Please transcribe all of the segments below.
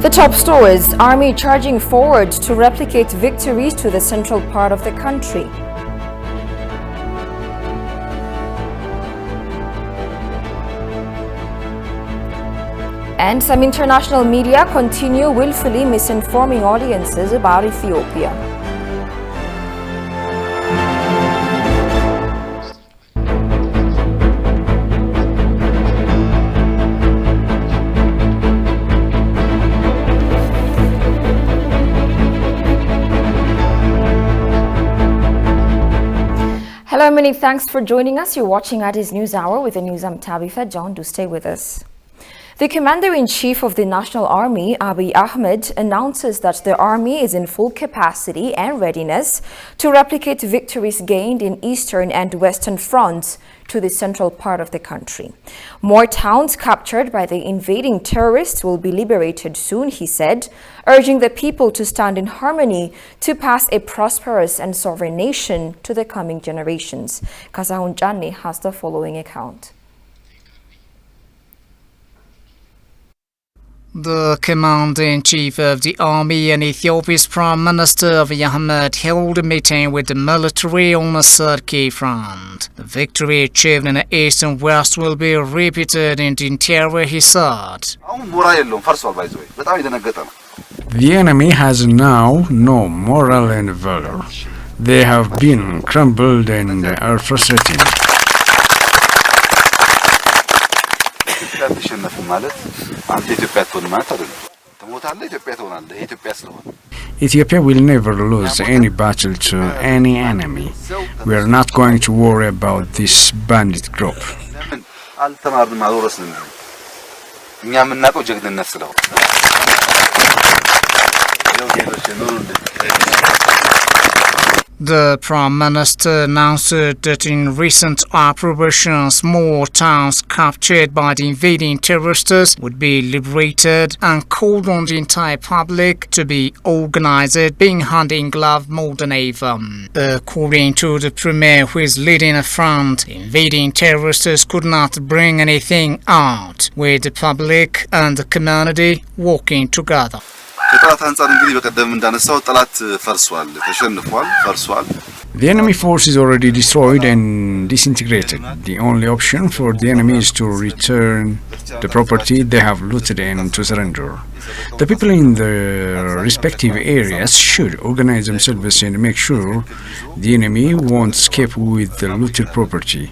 The top stories: army charging forward to replicate victories to the central part of the country. And some international media continue willfully misinforming audiences about Ethiopia. Hello, many thanks for joining us. You're watching Addis News Hour with the news. I'm Tabitha John. Do stay with us. The Commander-in-Chief of the National Army, Abiy Ahmed, announces that the army is in full capacity and readiness to replicate victories gained in eastern and western fronts to the central part of the country. More towns captured by the invading terrorists will be liberated soon, he said, urging the people to stand in harmony to pass a prosperous and sovereign nation to the coming generations. Kazahun Janni has the following account. The Commander-in-Chief of the Army and Ethiopia's Prime Minister Abiy Ahmed held a meeting with the military on a third key front. The victory achieved in the east and west will be repeated in the interior, he said. The enemy has now no moral and valor. They have been crumbled and are frustrating. Ethiopia will never lose any battle to any enemy. We are not going to worry about this bandit group. The Prime Minister announced that in recent operations, more towns captured by the invading terrorists would be liberated and called on the entire public to be organized, being hand in glove more than ever. According to the Premier, who is leading a front, invading terrorists could not bring anything out, with the public and the community working together. The enemy force is already destroyed and disintegrated. The only option for the enemy is to return the property they have looted and to surrender. The people in the respective areas should organize themselves and make sure the enemy won't escape with the looted property.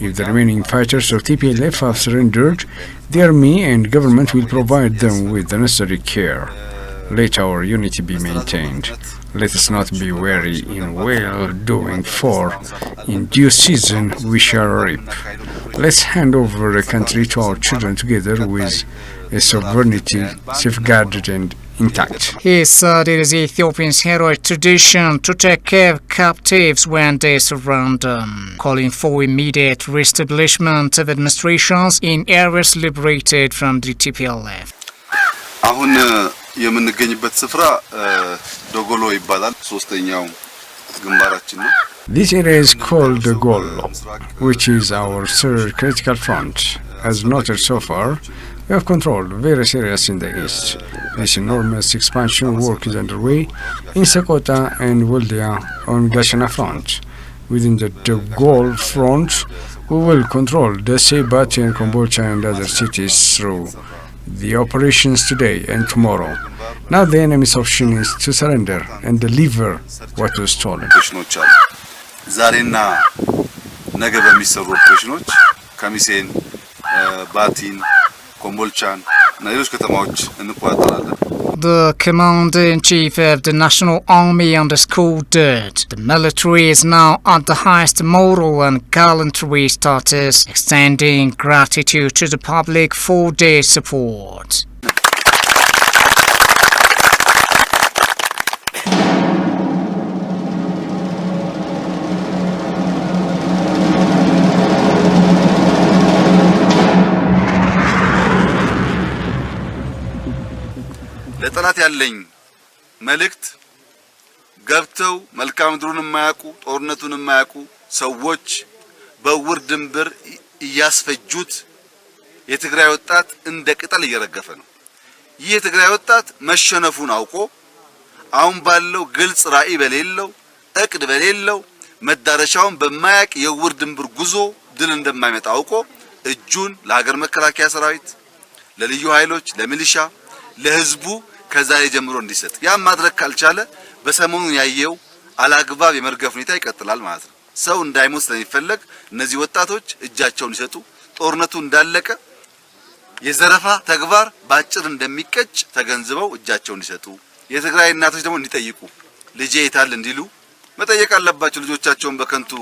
If the remaining fighters of TPLF have surrendered, the army and government will provide them with the necessary care. Let our unity be maintained. Let us not be weary in well-doing, for in due season we shall reap. Let's hand over the country to our children together with a sovereignty safeguarded and intact. He said it is Ethiopia's heroic tradition to take care of captives when they surrender, calling for immediate reestablishment of administrations in areas liberated from the TPLF. የምንገኝበት ስፍራ ዶጎሎ ይባላል ሶስተኛው ግንባራችን ነው This area is called the Gollo, which is our third critical front. As noted so far, we have controlled various areas in the east. This enormous expansion work is underway in Sakota and Woldia on Gashana front. Within the Dogol front, we will control the Sebati and Kombolcha and other cities through the operations today and tomorrow. Now the enemy's option is to surrender and deliver what was stolen. ዛሬና ነገ በሚሰሩ ኦፕሬሽኖች ካሚሴን ባቲን ኮምቦልቻን እና ሌሎች ከተማዎች እንቆጣጠራለን The Commander-in-Chief of the National Army underscored that the military is now at the highest moral and gallantry status, extending gratitude to the public for their support. ለጠላት ያለኝ መልእክት ገብተው መልካም ድሩን የማያውቁ ጦርነቱን የማያውቁ ሰዎች በውር ድንበር እያስፈጁት የትግራይ ወጣት እንደ ቅጠል እየረገፈ ነው። ይህ የትግራይ ወጣት መሸነፉን አውቆ አሁን ባለው ግልጽ ራዕይ በሌለው እቅድ በሌለው መዳረሻውን በማያቅ የውር ድንብር ጉዞ ድል እንደማይመጣ አውቆ እጁን ለሀገር መከላከያ ሰራዊት፣ ለልዩ ኃይሎች፣ ለሚሊሻ፣ ለህዝቡ ከዛሬ ጀምሮ እንዲሰጥ ያ ማድረግ ካልቻለ በሰሞኑ ያየው አላግባብ የመርገፍ ሁኔታ ይቀጥላል ማለት ነው። ሰው እንዳይሞት ስለሚፈለግ እነዚህ ወጣቶች እጃቸውን ይሰጡ። ጦርነቱ እንዳለቀ የዘረፋ ተግባር ባጭር እንደሚቀጭ ተገንዝበው እጃቸውን ይሰጡ። የትግራይ እናቶች ደግሞ እንዲጠይቁ ልጄ የታል እንዲሉ መጠየቅ አለባቸው። ልጆቻቸውን በከንቱ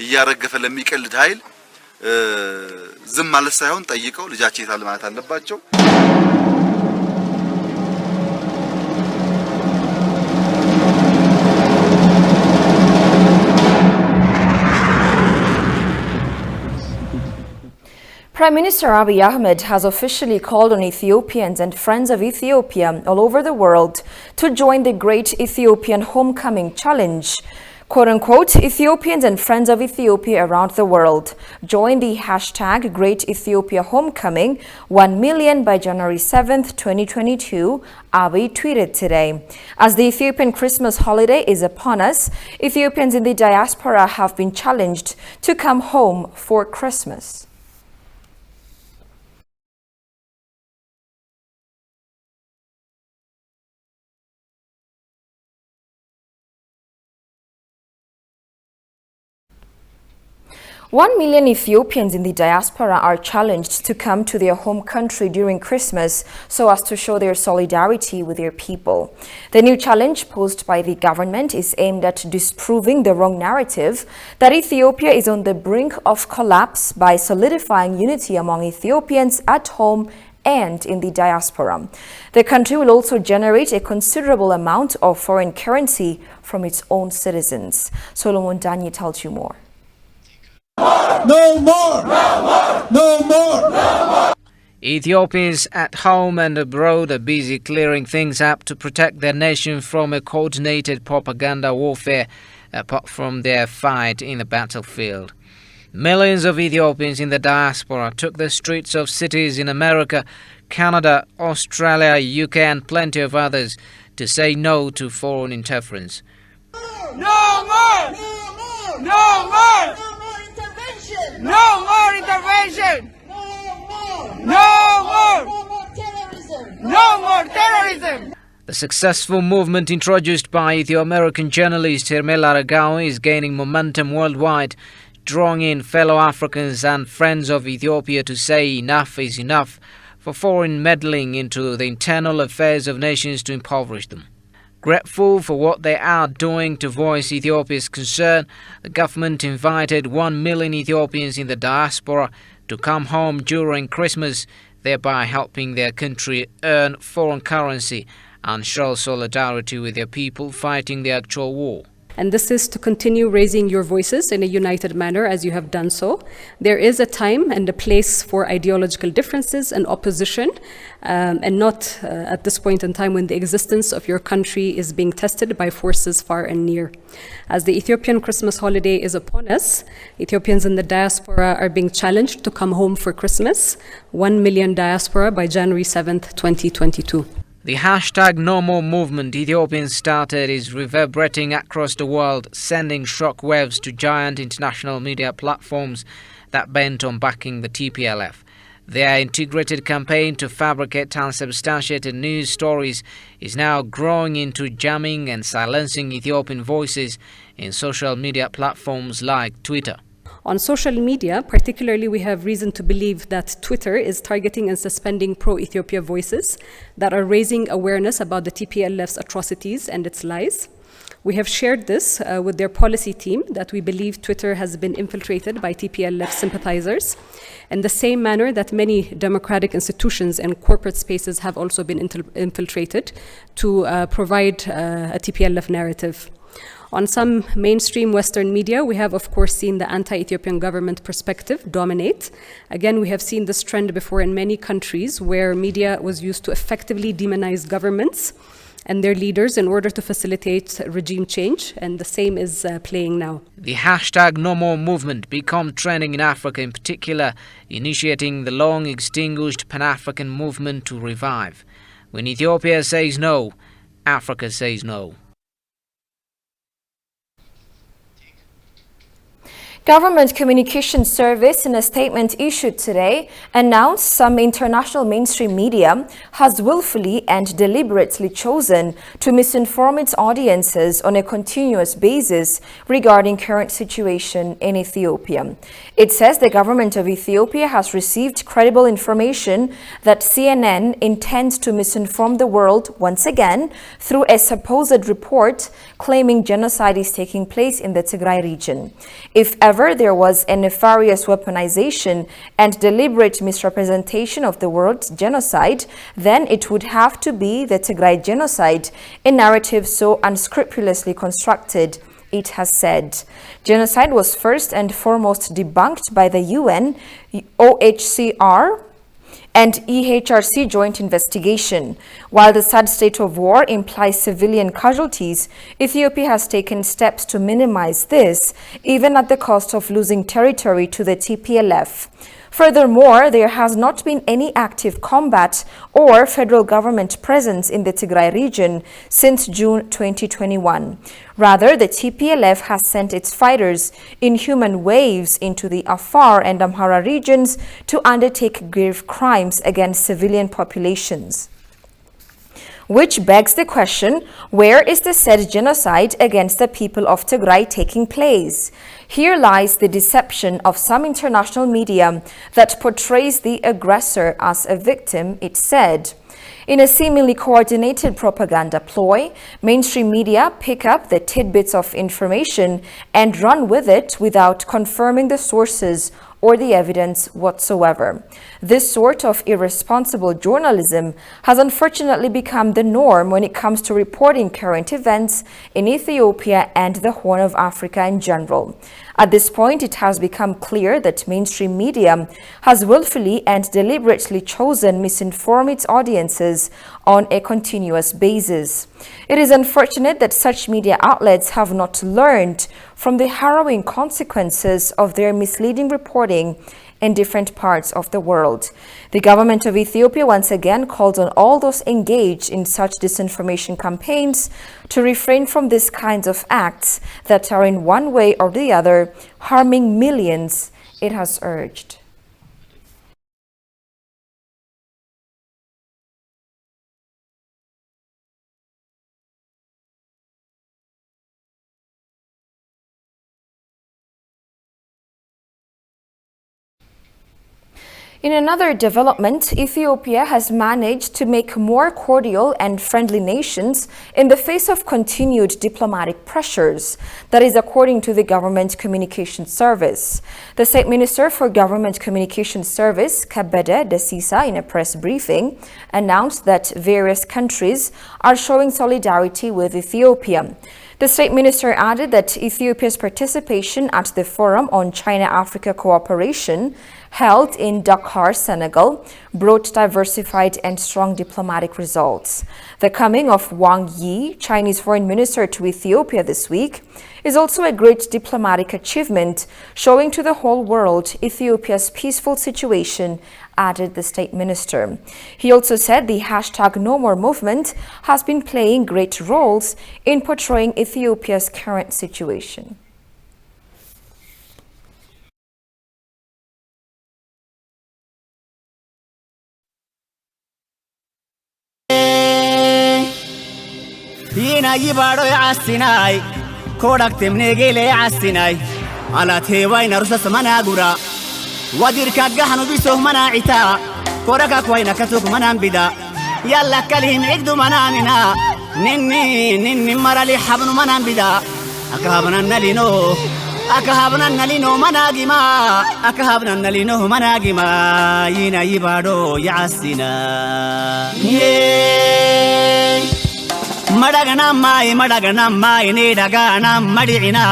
እያረገፈ ለሚቀልድ ኃይል ዝም ማለት ሳይሆን ጠይቀው ልጃቸው የታል ማለት አለባቸው። Prime Minister Abiy Ahmed has officially called on Ethiopians and friends of Ethiopia all over the world to join the Great Ethiopian Homecoming Challenge. Quote-unquote, Ethiopians and friends of Ethiopia around the world. Join the hashtag Great Ethiopia Homecoming 1 million by January 7th, 2022, Abiy tweeted today. As the Ethiopian Christmas holiday is upon us, Ethiopians in the diaspora have been challenged to come home for Christmas. One million Ethiopians in the diaspora are challenged to come to their home country during Christmas so as to show their solidarity with their people. The new challenge posed by the government is aimed at disproving the wrong narrative that Ethiopia is on the brink of collapse by solidifying unity among Ethiopians at home and in the diaspora. The country will also generate a considerable amount of foreign currency from its own citizens. Solomon Danye tells you more. No more! No more! No more! No more! Ethiopians at home and abroad are busy clearing things up to protect their nation from a coordinated propaganda warfare apart from their fight in the battlefield. Millions of Ethiopians in the diaspora took the streets of cities in America, Canada, Australia, UK and plenty of others to say no to foreign interference. No more! No more! No more intervention! No more! No more terrorism! The successful movement introduced by Ethio-American journalist Hermela Aragawi is gaining momentum worldwide, drawing in fellow Africans and friends of Ethiopia to say enough is enough for foreign meddling into the internal affairs of nations to impoverish them. Grateful for what they are doing to voice Ethiopia's concern, the government invited 1 million Ethiopians in the diaspora to come home during Christmas, thereby helping their country earn foreign currency and show solidarity with their people fighting the actual war. And this is to continue raising your voices in a united manner as you have done so. There is a time and a place for ideological differences and opposition, and not at this point in time when the existence of your country is being tested by forces far and near. As the Ethiopian Christmas holiday is upon us, Ethiopians in the diaspora are being challenged to come home for Christmas, 1 million diaspora by January 7th, 2022. The hashtag No More movement Ethiopians started is reverberating across the world, sending shock waves to giant international media platforms that bent on backing the TPLF. Their integrated campaign to fabricate unsubstantiated news stories is now growing into jamming and silencing Ethiopian voices in social media platforms like Twitter. On social media, particularly, we have reason to believe that Twitter is targeting and suspending pro-Ethiopia voices that are raising awareness about the TPLF's atrocities and its lies. We have shared this with their policy team that we believe Twitter has been infiltrated by TPLF sympathizers in the same manner that many democratic institutions and corporate spaces have also been infiltrated to provide a TPLF narrative. On some mainstream Western media, we have, of course, seen the anti-Ethiopian government perspective dominate. Again, we have seen this trend before in many countries where media was used to effectively demonize governments and their leaders in order to facilitate regime change, and the same is playing now. The hashtag No More movement became trending in Africa in particular, initiating the long-extinguished Pan-African movement to revive. When Ethiopia says no, Africa says no. Government Communications Service, in a statement issued today, announced some international mainstream media has willfully and deliberately chosen to misinform its audiences on a continuous basis regarding current situation in Ethiopia. It says the government of Ethiopia has received credible information that CNN intends to misinform the world once again through a supposed report claiming genocide is taking place in the Tigray region. If ever there was a nefarious weaponization and deliberate misrepresentation of the word genocide, then it would have to be the Tigray genocide, a narrative so unscrupulously constructed, it has said. Genocide was first and foremost debunked by the UN, OHCR, and EHRC joint investigation. While the sad state of war implies civilian casualties, Ethiopia has taken steps to minimize this, even at the cost of losing territory to the TPLF. Furthermore, there has not been any active combat or federal government presence in the Tigray region since June 2021. Rather, the TPLF has sent its fighters in human waves into the Afar and Amhara regions to undertake grave crimes against civilian populations. Which begs the question, where is the said genocide against the people of Tigray taking place? Here lies the deception of some international media that portrays the aggressor as a victim, it said. In a seemingly coordinated propaganda ploy, mainstream media pick up the tidbits of information and run with it without confirming the sources or the evidence whatsoever. This sort of irresponsible journalism has unfortunately become the norm when it comes to reporting current events in Ethiopia and the Horn of Africa in general. At this point, it has become clear that mainstream media has willfully and deliberately chosen misinform its audiences on a continuous basis. It is unfortunate that such media outlets have not learned from the harrowing consequences of their misleading reporting in different parts of the world. The government of Ethiopia once again called on all those engaged in such disinformation campaigns to refrain from these kinds of acts that are in one way or the other harming millions, it has urged. In another development, Ethiopia has managed to make more cordial and friendly nations in the face of continued diplomatic pressures. That is according to the Government Communications Service. The State Minister for Government Communications Service, Kabede Desisa, in a press briefing, announced that various countries are showing solidarity with Ethiopia. The State Minister added that Ethiopia's participation at the Forum on China-Africa Cooperation held in Dakar, Senegal, brought diversified and strong diplomatic results. The coming of Wang Yi, Chinese foreign minister, to Ethiopia this week is also a great diplomatic achievement, showing to the whole world Ethiopia's peaceful situation, added the state minister. He also said the #NoMore movement has been playing great roles in portraying Ethiopia's current situation. Hina yibado yasinai kodak temnegele yasinai ala tewaina rusas managura wadir kagahanu biso manaita koraka kwaina katuk manambida yalla kalihim igdu mananina ninni marali habnu manambida akahabna nalino managima yina yibado yasina Madagana mai nedagana madina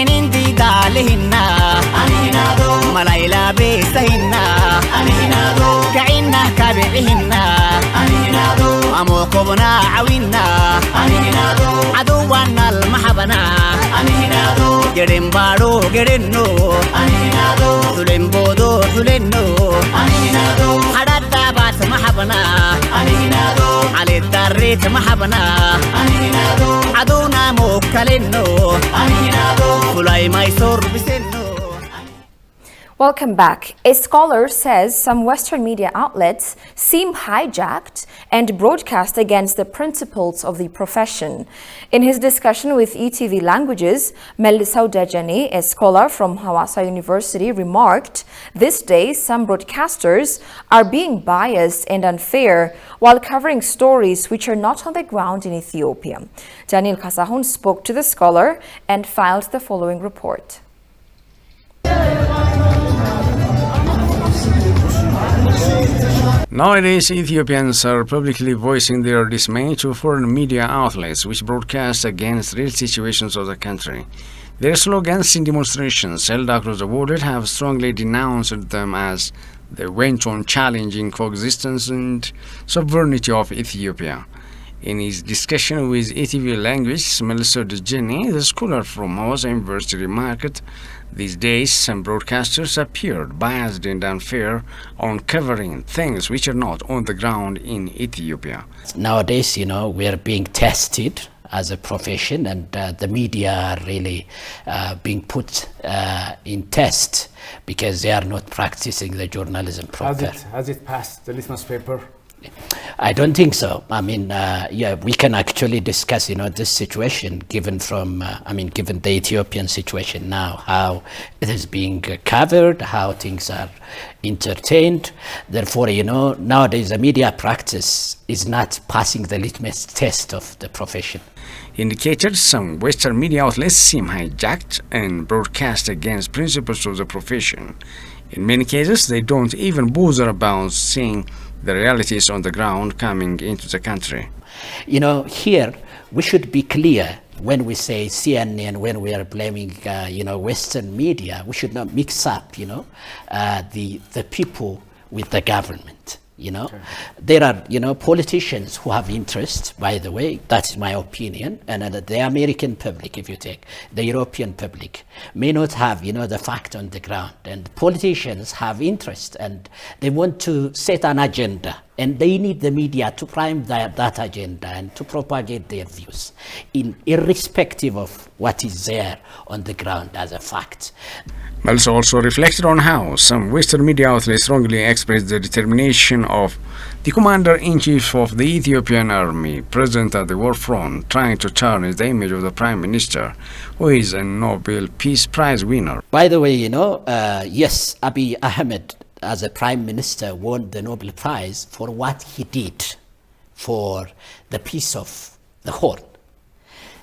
inindi dalihinna malayla besahinna kainna kabihinna amoko قبنا عوينا عدوانا المحبنا جرين بارو جرينو ذلين بودو ذلينو حداد بات محبنا علي الدريت محبنا عدونا موكلينو فلاي مايسور بسنو. Welcome back. A scholar says some Western media outlets seem hijacked and broadcast against the principles of the profession. In his discussion with ETV Languages, Melissau Dejani, a scholar from Hawassa University, remarked, these days some broadcasters are being biased and unfair while covering stories which are not on the ground in Ethiopia. Daniel Kasahun spoke to the scholar and filed the following report. Nowadays, Ethiopians are publicly voicing their dismay to foreign media outlets which broadcast against real situations of the country. Their slogans in demonstrations held across the world have strongly denounced them as they went on challenging coexistence and sovereignty of Ethiopia. In his discussion with ETV Language, Melissau Dejani, the scholar from Hawassa University, remarked, these days some broadcasters appeared biased and unfair on covering things which are not on the ground in Ethiopia. Nowadays, we are being tested as a profession, and the media are really being put in test because they are not practicing the journalism proper. Has it passed the litmus paper? I don't think so. I mean, yeah, we can actually discuss, this situation given the Ethiopian situation now, how it is being covered, how things are entertained. Therefore, nowadays the media practice is not passing the litmus test of the profession. Indicated some Western media outlets seem hijacked and broadcast against principles of the profession. In many cases, they don't even bother about seeing the realities on the ground coming into the country. Here we should be clear when we say CNN, when we are blaming, Western media. We should not mix up, the people with the government. Okay. There are, politicians who have interest, by the way, that's my opinion, and the American public, if you take, the European public, may not have, the fact on the ground, and politicians have interest, and they want to set an agenda, and they need the media to prime that agenda and to propagate their views, irrespective of what is there on the ground as a fact. Melissau also reflected on how some Western media outlets strongly expressed the determination of the commander-in-chief of the Ethiopian army, present at the war front, trying to tarnish the image of the prime minister, who is a Nobel Peace Prize winner. By the way, yes, Abiy Ahmed, as a prime minister, won the Nobel Prize for what he did for the peace of the Horn.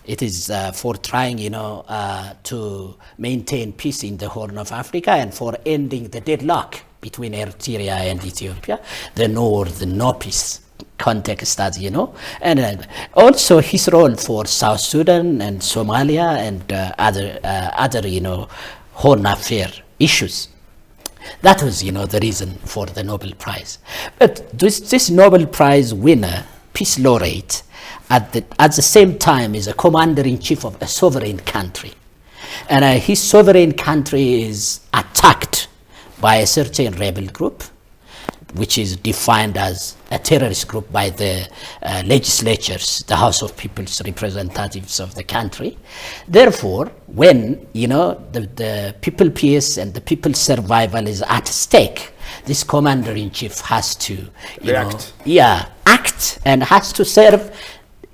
It is for trying, to maintain peace in the Horn of Africa and for ending the deadlock between Eritrea and Ethiopia, the no peace context, as you know, and also his role for South Sudan and Somalia and other Horn affair issues. That was, the reason for the Nobel Prize. But this Nobel Prize winner, peace laureate, at the same time is a commander-in-chief of a sovereign country. And his sovereign country is attacked by a certain rebel group, which is defined as a terrorist group by the legislatures, the House of People's representatives of the country. Therefore, when the people peace and the people's survival is at stake, this commander-in-chief has to act and has to serve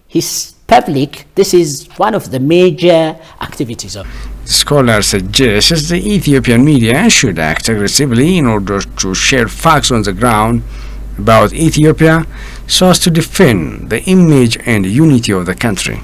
his public. This is one of the major activities of. The scholar suggests the Ethiopian media should act aggressively in order to share facts on the ground about Ethiopia so as to defend the image and unity of the country.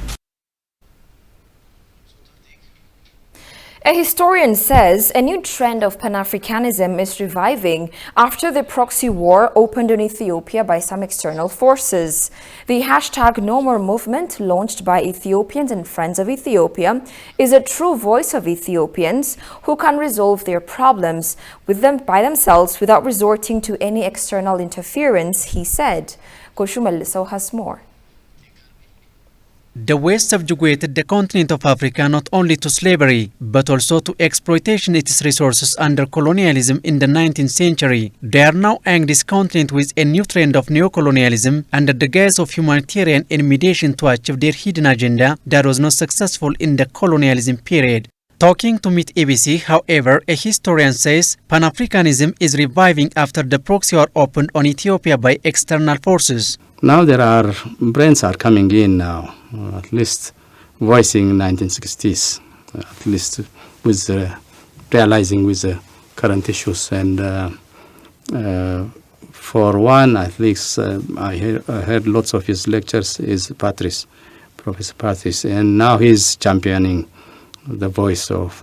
A historian says a new trend of Pan-Africanism is reviving after the proxy war opened in Ethiopia by some external forces. The hashtag No More movement, launched by Ethiopians and Friends of Ethiopia, is a true voice of Ethiopians who can resolve their problems by themselves without resorting to any external interference, he said. Koshu Melissau has more. The West subjugated the continent of Africa not only to slavery, but also to exploitation of its resources under colonialism in the 19th century. They are now eyeing this continent with a new trend of neocolonialism under the guise of humanitarian mediation to achieve their hidden agenda that was not successful in the colonialism period. Talking to Meet ABC, however, a historian says Pan-Africanism is reviving after the proxy war opened on Ethiopia by external forces. Now there are brains are coming in now, at least voicing 1960s, at least with realizing with the current issues. And for one, at least I heard lots of his lectures is Patrice, Professor Patrice, and now he's championing the voice of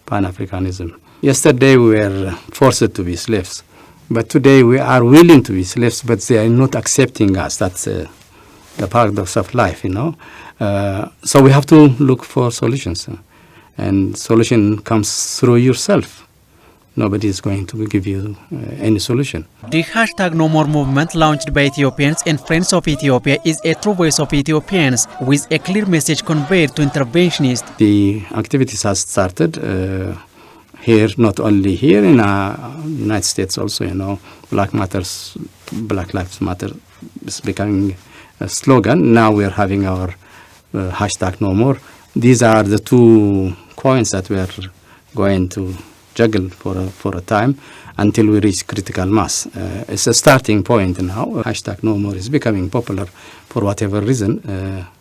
Pan-Africanism. Yesterday we were forced to be slaves. But today we are willing to be slaves, but they are not accepting us. That's the paradox of life, you know. So we have to look for solutions. And solution comes through yourself. Nobody is going to give you any solution. The hashtag No More movement launched by Ethiopians and Friends of Ethiopia is a true voice of Ethiopians with a clear message conveyed to interventionists. The activities has started here, not only here in United States also, you know, Black Lives Matter is becoming a slogan. Now we are having our hashtag No More. These are the two coins that we are going to juggle for a time until we reach critical mass. It's a starting point now. Hashtag No More is becoming popular for whatever reason.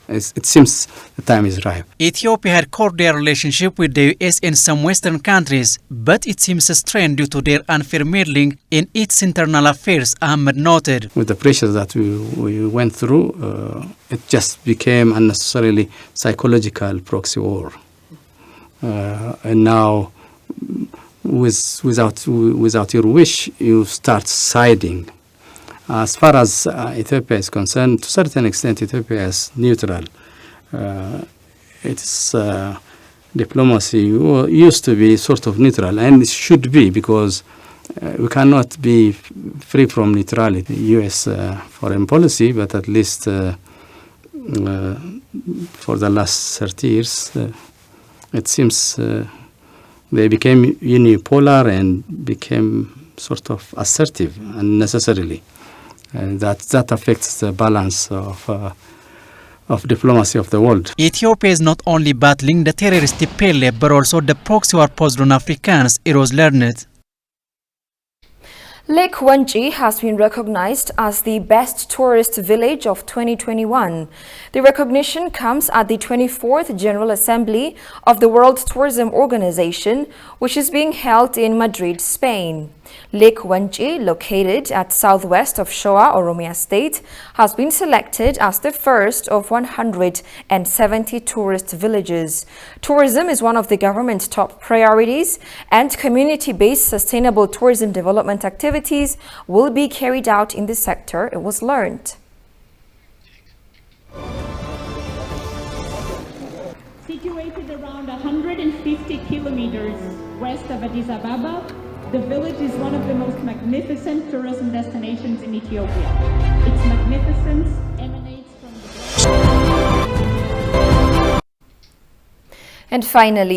It seems the time is ripe. Ethiopia had cordial relationship with the US and some Western countries, but it seems strained due to their unfair meddling in its internal affairs, Ahmed noted. With the pressure that we went through, it just became unnecessarily psychological proxy war. And now, without your wish, you start siding. As far as Ethiopia is concerned, to a certain extent, Ethiopia is neutral. Its diplomacy used to be sort of neutral, and it should be, because we cannot be free from neutrality. U.S. foreign policy, but at least for the last 30 years, it seems they became unipolar and became sort of assertive unnecessarily. That affects the balance of diplomacy of the world. Ethiopia is not only battling the terrorist TPLF, but also the proxy war posed on Africans, it was learned. Lake Wanchi has been recognized as the best tourist village of 2021. The recognition comes at the 24th General Assembly of the World Tourism Organization, which is being held in Madrid, Spain. Lake Wanchi, located at southwest of Shoa, Oromia State, has been selected as the first of 170 tourist villages. Tourism is one of the government's top priorities, and community-based sustainable tourism development activities will be carried out in the sector, it was learned. Situated around 150 kilometers west of Addis Ababa, the village is one of the most magnificent tourism destinations in Ethiopia. Its magnificence emanates from the... And finally,